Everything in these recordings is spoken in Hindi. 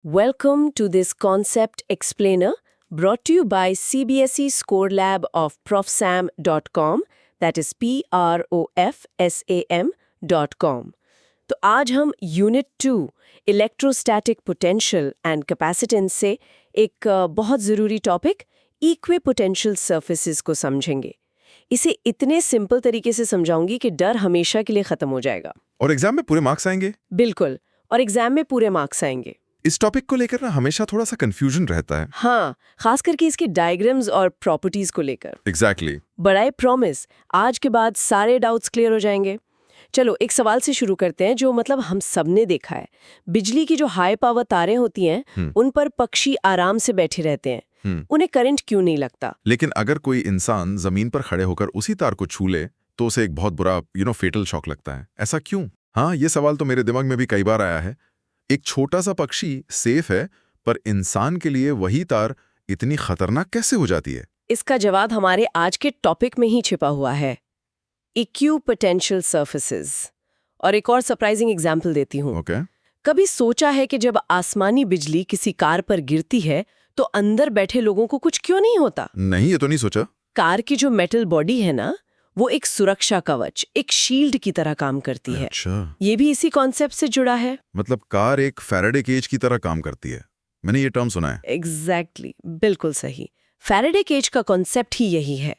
Welcome to this concept explainer brought to you by CBSE Score Lab of profsam.com, that is profsam.com. तो आज हम unit 2 electrostatic potential and capacitance से एक बहुत ज़रूरी टॉपिक इक्विपोटेंशियल सर्फेसेस को समझेंगे। इसे इतने सिंपल तरीके से समझाऊंगी कि डर हमेशा के लिए खत्म हो जाएगा। और एग्जाम में पूरे मार्क्स आएंगे? बिल्कुल, और एग्जाम में पूरे मार्क्स आएंगे। इस टॉपिक को लेकर ना हमेशा थोड़ा सा कंफ्यूजन रहता है। हाँ, खास करके इसके डायग्राम्स और प्रॉपर्टीज को लेकर। एग्जैक्टली। बट आई प्रॉमिस आज के बाद सारे डाउट्स क्लियर हो जाएंगे। चलो एक सवाल से शुरू करते हैं जो मतलब हम सबने देखा है। बिजली की जो हाई पावर तारें होती हैं उन पर पक्षी आराम से बैठे रहते हैं। उन्हें करंट क्यों नहीं लगता? लेकिन अगर कोई इंसान जमीन पर खड़े होकर उसी तार को छू ले तो उसे एक बहुत बुरा फेटल शॉक लगता है। ऐसा क्यों? हाँ, ये सवाल तो मेरे दिमाग में भी कई बार आया है। एक छोटा सा पक्षी सेफ है, पर इंसान के लिए वही तार इतनी खतरनाक कैसे हो जाती है? इसका जवाब हमारे आज के टॉपिक में ही छिपा हुआ है, इक्विपोटेंशियल सर्फेसेस। और एक और सरप्राइजिंग एग्जांपल देती हूँ। कभी सोचा है कि जब आसमानी बिजली किसी कार पर गिरती है तो अंदर बैठे लोगों को कुछ क्यों नहीं होता? नहीं, ये तो नहीं सोचा। कार की जो मेटल बॉडी है ना, वो एक सुरक्षा कवच, एक शील्ड की तरह काम करती है। अच्छा। ये भी इसी कॉन्सेप्ट से जुड़ा है। मतलब कार एक फैराडे केज की तरह काम करती है। मैंने ये टर्म सुना है। एग्जैक्टली, बिल्कुल सही। फैराडे केज का कॉन्सेप्ट ही यही है।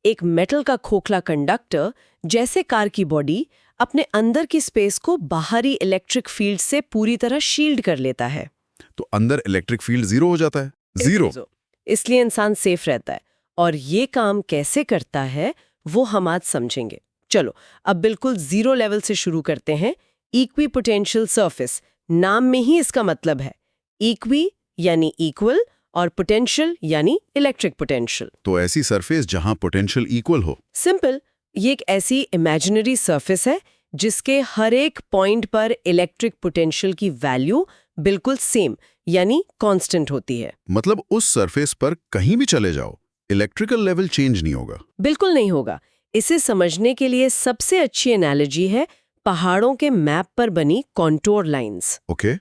एक मेटल का खोखला कंडक्टर जैसे कार की बॉडी अपने अंदर की स्पेस को बाहरी इलेक्ट्रिक फील्ड से पूरी तरह शील्ड कर लेता है। तो अंदर इलेक्ट्रिक फील्ड जीरो हो जाता है। जीरो। इसलिए इंसान सेफ रहता है। और ये काम कैसे करता है वो हम आज समझेंगे। चलो अब बिल्कुल जीरो लेवल से शुरू करते हैं। इक्विपोटेंशियल सरफेस, नाम में ही इसका मतलब है। इक्वी यानी इक्वल और पोटेंशियल यानी इलेक्ट्रिक पोटेंशियल। तो ऐसी सरफेस जहां पोटेंशियल इक्वल हो। सिंपल, ये एक ऐसी इमेजिनरी सरफेस है जिसके हर एक पॉइंट पर इलेक्ट्रिक पोटेंशियल की वैल्यू बिल्कुल सेम यानी कांस्टेंट होती है। मतलब उस सरफेस पर कहीं भी चले जाओ, इलेक्ट्रिकल लेवल चेंज नहीं होगा। बिल्कुल नहीं होगा। इसे समझने के लिए सबसे अच्छी एनालॉजी है पहाड़ों के मैप पर बनी कॉन्टोर लाइंस। ओके।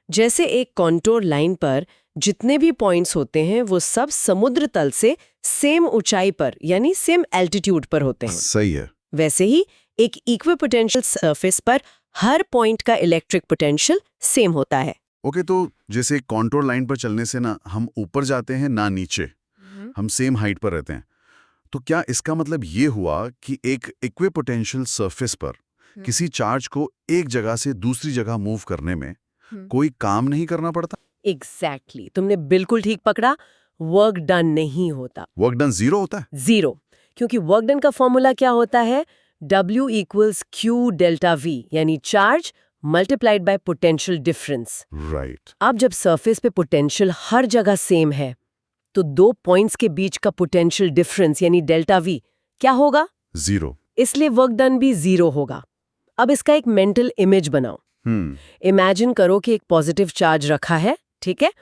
जैसे एक कॉन्टोर लाइन पर जितने भी पॉइंट्स होते हैं वो सब समुद्र तल से सेम ऊंचाई पर यानी सेम एल्टीट्यूड पर होते हैं। सही है। वैसे ही एक इक्विपोटेंशियल सरफेस पर हर पॉइंट का इलेक्ट्रिक पोटेंशियल सेम होता है। ओके, तो जैसे कॉन्टोर लाइन पर चलने से ना हम ऊपर जाते हैं ना नीचे, हम सेम हाइट पर रहते हैं। तो क्या इसका मतलब ये हुआ कि एक इक्विपोटेंशियल सरफेस पर किसी चार्ज को एक जगह से दूसरी जगह मूव करने में कोई काम नहीं करना पड़ता? एग्जैक्टली, तुमने बिल्कुल ठीक पकड़ा। वर्क डन नहीं होता। वर्क डन जीरो होता है? जीरो, क्योंकि वर्क डन का फॉर्मूला क्या होता है? W = Q डेल्टा V, यानी charge multiplied by potential difference. Right. अब जब सरफेस पे पोटेंशियल हर जगह सेम है तो दो पॉइंट्स के बीच का पोटेंशियल डिफरेंस यानी डेल्टा V क्या होगा? जीरो। इसलिए वर्क डन भी जीरो होगा। अब इसका एक मेंटल इमेज बनाओ। इमेजिन करो कि एक पॉजिटिव चार्ज रखा है, ठीक है,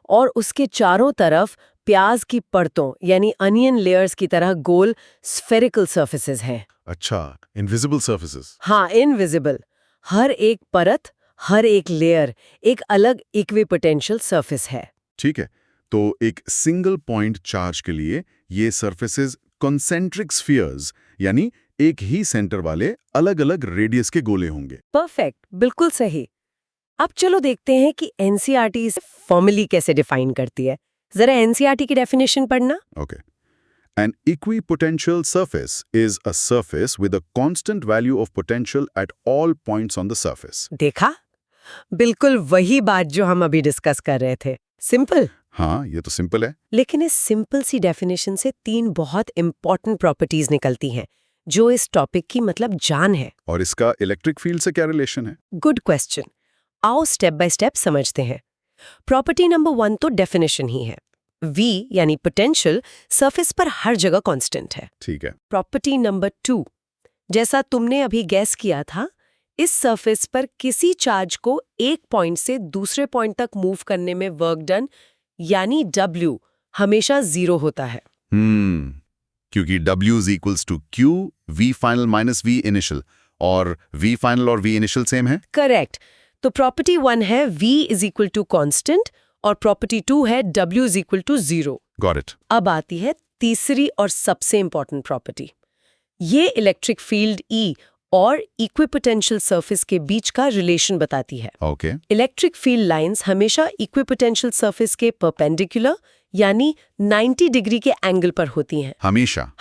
और उसके चारों तरफ प्याज की परतों यानी अनियन लेयर्स की तरह गोल स्फेरिकल सर्फेसेस हैं। अच्छा, इनविजिबल सर्फेसेस। हाँ, इनविजिबल। हर एक परत, हर एक लेयर एक अलग इक्विपोटेंशियल सरफेस है। ठीक है, तो एक सिंगल पॉइंट चार्ज के लिए ये सर्फेसेस कॉन्सेंट्रिक स्फीयर्स यानी एक ही सेंटर वाले अलग-अलग रेडियस के गोले होंगे। परफेक्ट, बिल्कुल सही। अब चलो देखते हैं कि एनसीईआरटी इसे फॉर्मली कैसे डिफाइन करती है। जरा एनसीईआरटी की डेफिनेशन पढ़ना। Okay. An equipotential surface is a surface with a constant value of potential at all points on the surface. देखा, बिल्कुल वही बात जो हम अभी डिस्कस कर रहे थे। सिंपल। हाँ, ये तो सिंपल है। लेकिन इस सिंपल सी डेफिनेशन से तीन बहुत इंपॉर्टेंट प्रॉपर्टीज निकलती हैं जो इस टॉपिक की मतलब जान है। और इसका इलेक्ट्रिक फील्ड से क्या रिलेशन है? Good question. आओ स्टेप बाय स्टेप समझते हैं। प्रॉपर्टी नंबर 1 तो डेफिनेशन ही है। V यानी पोटेंशियल सरफेस पर हर जगह कांस्टेंट है। ठीक है। प्रॉपर्टी नंबर 2, जैसा तुमने अभी गैस किया था, इस सरफेस पर किसी चार्ज को एक पॉइंट से दूसरे पॉइंट तक मूव करने में वर्क डन यानी W हमेशा जीरो होता है। क्योंकि W = Q V final - V initial और V final और V initial सेम है। करेक्ट। तो प्रॉपर्टी 1 है V is equal to constant और प्रॉपर्टी 2 है W is equal to 0। Got it. अब आती है तीसरी और सबसे इंपॉर्टेंट प्रॉपर्टी। ये इलेक्ट्रिक फील्ड E और इक्विपोटेंशियल सरफेस के बीच का रिलेशन बताती है। ओके। इलेक्ट्रिक फील्ड लाइंस हमेशा इक्विपोटेंशियल सरफेस के परपेंडिकुलर यानी 90 डिग्री के एंगल पर होती हैं। हमेशा।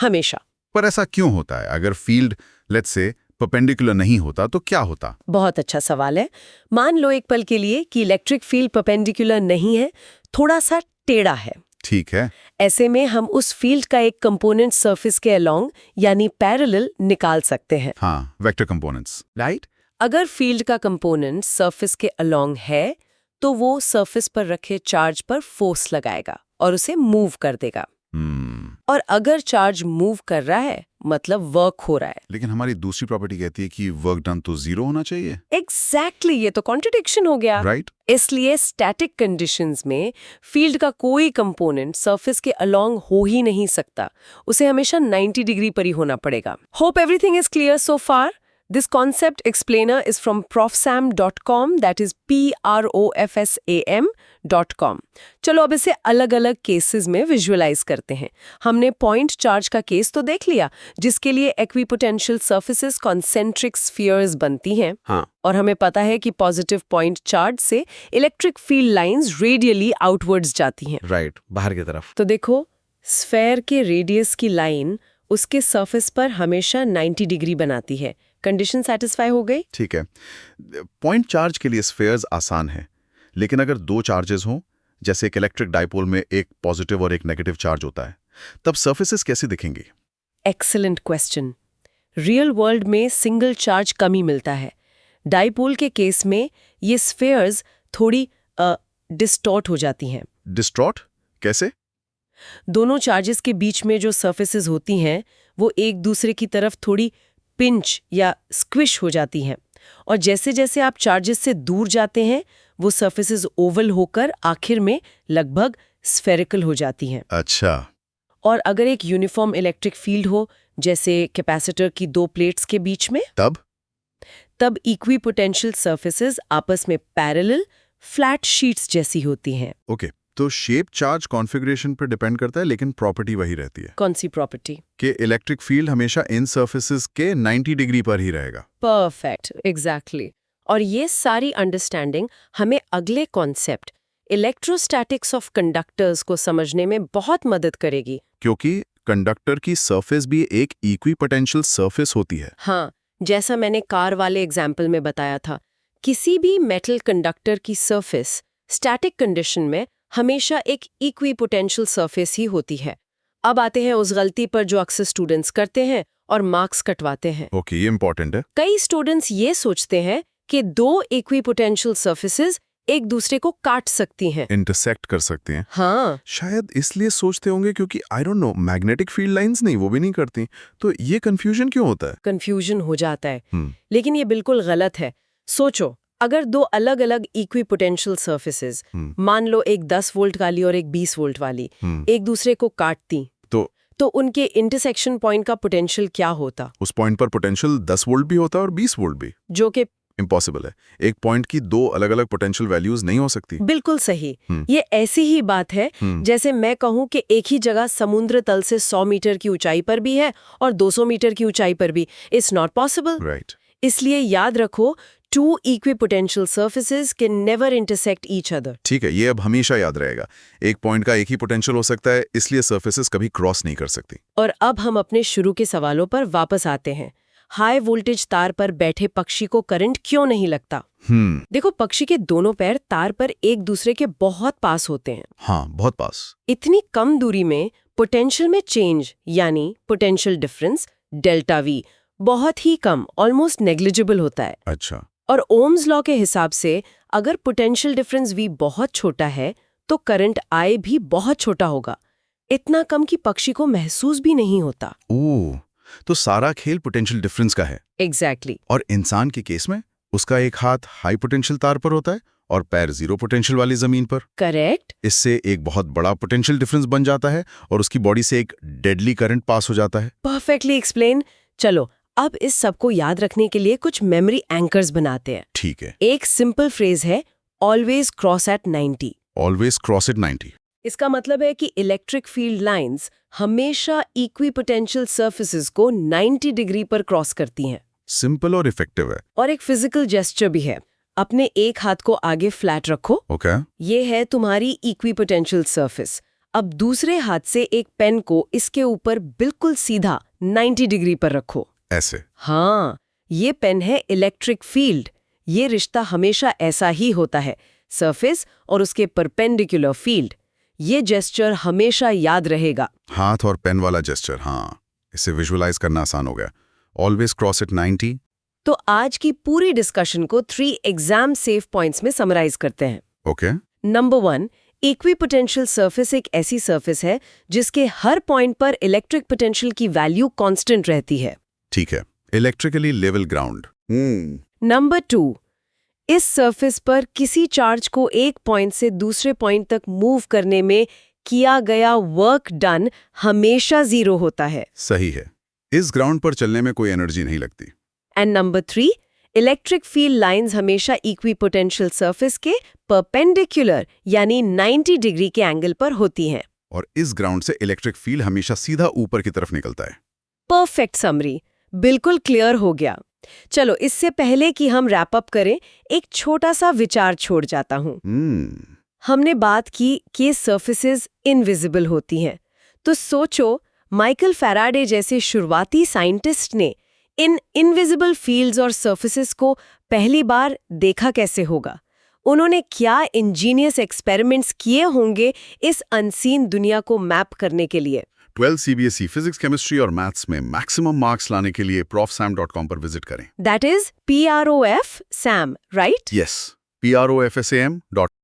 पर ऐसा क्यों होता है? अगर फील्ड लेट्स से परपेंडिकुलर नहीं होता तो क्या होता? बहुत अच्छा सवाल है। मान लो एक पल के लिए कि इलेक्ट्रिक फील्ड परपेंडिकुलर नहीं है, थोड़ा सा टेढ़ा है। ठीक है। ऐसे में हम उस फील्ड का एक कंपोनेंट सरफेस के अलोंग यानी पैरेलल निकाल सकते हैं। हाँ, वेक्टर कंपोनेंट्स, राइट? अगर फील्ड का कंपोनेंट सरफेस के अलोंग है तो वो सरफेस पर रखे चार्ज पर फोर्स लगाएगा और उसे मूव कर देगा। और अगर चार्ज मूव कर रहा है मतलब वर्क हो रहा है। लेकिन हमारी दूसरी प्रॉपर्टी कहती है कि वर्क डन तो 0 होना चाहिए। एग्जैक्टली, ये तो कॉन्ट्रडिक्शन हो गया। राइट। इसलिए स्टैटिक कंडीशंस में फील्ड का कोई कंपोनेंट सरफेस के अलोंग हो ही नहीं सकता, उसे हमेशा 90 डिग्री पर ही होना पड़ेगा। Hope everything is clear so far. This concept explainer is from profsam.com, that is profsam.com. चलो अब इसे अलग-अलग केसेस में विजुअलाइज करते हैं। हमने पॉइंट चार्ज का केस तो देख लिया, जिसके लिए इक्विपोटेंशियल सरफेसेस कॉन्सेंट्रिक स्फीयर्स बनती हैं। हाँ। और हमें पता है कि पॉजिटिव पॉइंट चार्ज से electric field lines radially outwards जाती हैं। राइट, बाहर की तरफ। तो देखो, स्फेयर के रेडियस की लाइन उसके सरफेस पर हमेशा 90 डिग्री बनाती है। कंडीशन सेटिस्फाई हो गई? ठीक है। पॉइंट चार्ज के लिए स्फेयर्स आसान है, लेकिन अगर दो चार्जेस हों, जैसे एक इलेक्ट्रिक डाइपोल में एक पॉजिटिव और एक नेगेटिव चार्ज होता है, तब सरफेसेस कैसे दिखेंगे? Excellent question. रियल वर्ल्ड में सिंगल चार्ज कम ही मिलता है। डाइपोल के केस में ये स्फेयर्स थोड़ी डिस्टॉर्ट हो जाती हैं। डिस्टॉर्ट कैसे? दोनों चार्जेस के बीच में जो सरफेसेस होती हैं वो एक दूसरे की तरफ थोड़ी पिंच या स्क्विश हो जाती हैं, और जैसे जैसे आप चार्जेस से दूर जाते हैं वो सरफेसेस ओवल होकर आखिर में लगभग स्फेरिकल हो जाती हैं। अच्छा। और अगर एक यूनिफॉर्म इलेक्ट्रिक फील्ड हो, जैसे कैपेसिटर की दो प्लेट्स के बीच में, तब इक्विपोटेंशियल सरफेसेस आपस में पैरेलल फ्लैट शीट्स जैसी होती हैं। ओके, तो शेप चार्ज कॉन्फ़िगरेशन पर डिपेंड करता है, लेकिन प्रॉपर्टी वही रहती है। कौन सी प्रॉपर्टी? कि इलेक्ट्रिक फील्ड हमेशा इन सरफेसेस के 90 डिग्री पर ही रहेगा। Perfect, exactly. और ये सारी अंडरस्टैंडिंग हमें अगले कॉन्सेप्ट इलेक्ट्रोस्टैटिक्स ऑफ कंडक्टर्स को समझने में बहुत मदद करेगी, क्योंकि कंडक्टर की सरफेस भी एक इक्विपोटेंशियल सरफेस होती है। हाँ, जैसा मैंने कार वाले एग्जाम्पल में बताया था, किसी भी मेटल कंडक्टर की सरफेस स्टैटिक कंडीशन में हमेशा एक इक्विपोटेंशियल सरफेस ही होती है। अब आते हैं उस गलती पर जो अक्सर स्टूडेंट्स करते हैं और मार्क्स कटवाते हैं। ओके, ये इंपॉर्टेंट है। कई स्टूडेंट्स ये सोचते हैं कि दो इक्विपोटेंशियल सरफेसेस एक दूसरे को काट सकती हैं, इंटरसेक्ट कर सकते हैं। हाँ, शायद इसलिए सोचते होंगे क्योंकि I don't know, magnetic field lines नहीं, वो भी नहीं करती। तो ये कंफ्यूजन क्यों होता है? कंफ्यूजन हो जाता है, लेकिन ये बिल्कुल गलत है। सोचो, अगर दो अलग अलग इक्विपोटेंशियल सरफेसेस, मान लो एक 10 वोल्ट वाली और एक 20 वोल्ट वाली, एक दूसरे को काटती, तो उनके इंटरसेक्शन पॉइंट का पोटेंशियल क्या होता? उस पॉइंट पर पोटेंशियल 10 वोल्ट भी होता है और 20 वोल्ट भी, जो कि इम्पॉसिबल है। एक पॉइंट की दो अलग अलग पोटेंशियल वैल्यूज नहीं हो सकती। बिल्कुल सही। ये ऐसी ही बात है जैसे मैं कहूं कि एक ही जगह समुद्र तल से 100 मीटर की ऊंचाई पर भी है और 200 मीटर की ऊंचाई पर भी। It's not possible. राइट। इसलिए याद रखो, two equipotential surfaces can never intersect each other. ठीक है, ये अब हमेशा याद रहेगा। एक पॉइंट का एक ही पोटेंशियल हो सकता है, इसलिए सरफेसेस कभी क्रॉस नहीं कर सकती। और अब हम अपने शुरू के सवालों पर वापस आते हैं। हाई वोल्टेज तार पर बैठे पक्षी को करंट क्यों नहीं लगता? देखो, पक्षी के दोनों पैर तार पर एक दूसरे के बहुत पास होते हैं। हाँ, बहुत पास। इतनी कम दूरी में पोटेंशियल में चेंज यानी पोटेंशियल डिफरेंस डेल्टा वी बहुत ही कम, ऑलमोस्ट नेग्लिजिबल होता है। अच्छा। और ओम्स लॉ के हिसाब से अगर पोटेंशियल डिफरेंस वी बहुत छोटा है तो करंट आई भी बहुत छोटा होगा, इतना कम कि पक्षी को महसूस भी नहीं होता। ओह, तो सारा खेल पोटेंशियल डिफरेंस का है। एग्जैक्टली। और इंसान के केस में उसका एक हाथ हाई पोटेंशियल तार पर होता है और पैर जीरो पोटेंशियल वाली जमीन पर। करेक्ट। इससे एक बहुत बड़ा पोटेंशियल डिफरेंस बन जाता है और उसकी बॉडी से एक डेडली करंट पास हो जाता है। Perfectly explain. चलो अब इस सब को याद रखने के लिए कुछ मेमोरी एंकर्स बनाते हैं। ठीक है। एक सिंपल फ्रेज है always cross at 90। Always cross at 90। इसका मतलब है कि इलेक्ट्रिक फील्ड लाइंस हमेशा इक्विपोटेंशियल सर्फेसेस को 90 डिग्री पर क्रॉस करती हैं। सिंपल और इफेक्टिव है। और एक फिजिकल जेस्चर भी है। अपने एक हाथ को आगे फ्लैट रखो। ओके। ये है तुम्हारी इक्विपोटेंशियल सरफेस। अब दूसरे हाथ से एक पेन को इसके ऊपर बिल्कुल सीधा 90 डिग्री पर रखो। ऐसे। हाँ, ये पेन है इलेक्ट्रिक फील्ड। ये रिश्ता हमेशा ऐसा ही होता है, सरफेस और उसके परपेंडिकुलर फील्ड। ये जेस्चर हमेशा याद रहेगा। हाथ और पेन वाला जेस्चर, हाँ, इसे विजुअलाइज करना आसान हो गया। Always cross at 90। तो आज की पूरी डिस्कशन को 3 एग्जाम सेफ पॉइंट्स में समराइज करते हैं। ओके। नंबर 1, इक्विपोटेंशियल सरफेस एक ऐसी सरफेस है जिसके हर पॉइंट पर इलेक्ट्रिक पोटेंशियल की वैल्यू कांस्टेंट रहती है। ठीक है। Electrically level ground. नंबर 2, इस सरफेस पर किसी चार्ज को एक पॉइंट से दूसरे पॉइंट तक मूव करने में किया गया वर्क डन हमेशा 0 होता है। सही है। इस ग्राउंड पर चलने में कोई एनर्जी नहीं लगती। And number 3, electric field lines हमेशा इक्विपोटेंशियल सरफेस के परपेंडिकुलर यानी 90 डिग्री के एंगल पर होती हैं। और इस ग्राउंड से इलेक्ट्रिक फील्ड हमेशा सीधा ऊपर की तरफ निकलता है। परफेक्ट समरी, बिल्कुल क्लियर हो गया। चलो, इससे पहले कि हम रैप अप करें, एक छोटा सा विचार छोड़ जाता हूं। हमने बात की कि ये सर्फेसेस इनविजिबल होती हैं। तो सोचो, माइकल फैराडे जैसे शुरुआती साइंटिस्ट ने इन इनविजिबल फील्ड्स और सर्फेसेस को पहली बार देखा कैसे होगा? उन्होंने क्या इंजीनियस एक्सपेरिमेंट्स किए होंगे इस अनसीन दुनिया को मैप करने के लिए? 12 CBSE फिजिक्स, केमिस्ट्री और मैथ्स में मैक्सिमम मार्क्स लाने के लिए profsam.com पर विजिट करें। That is PROF SAM, right? Yes, PROFSAM.com।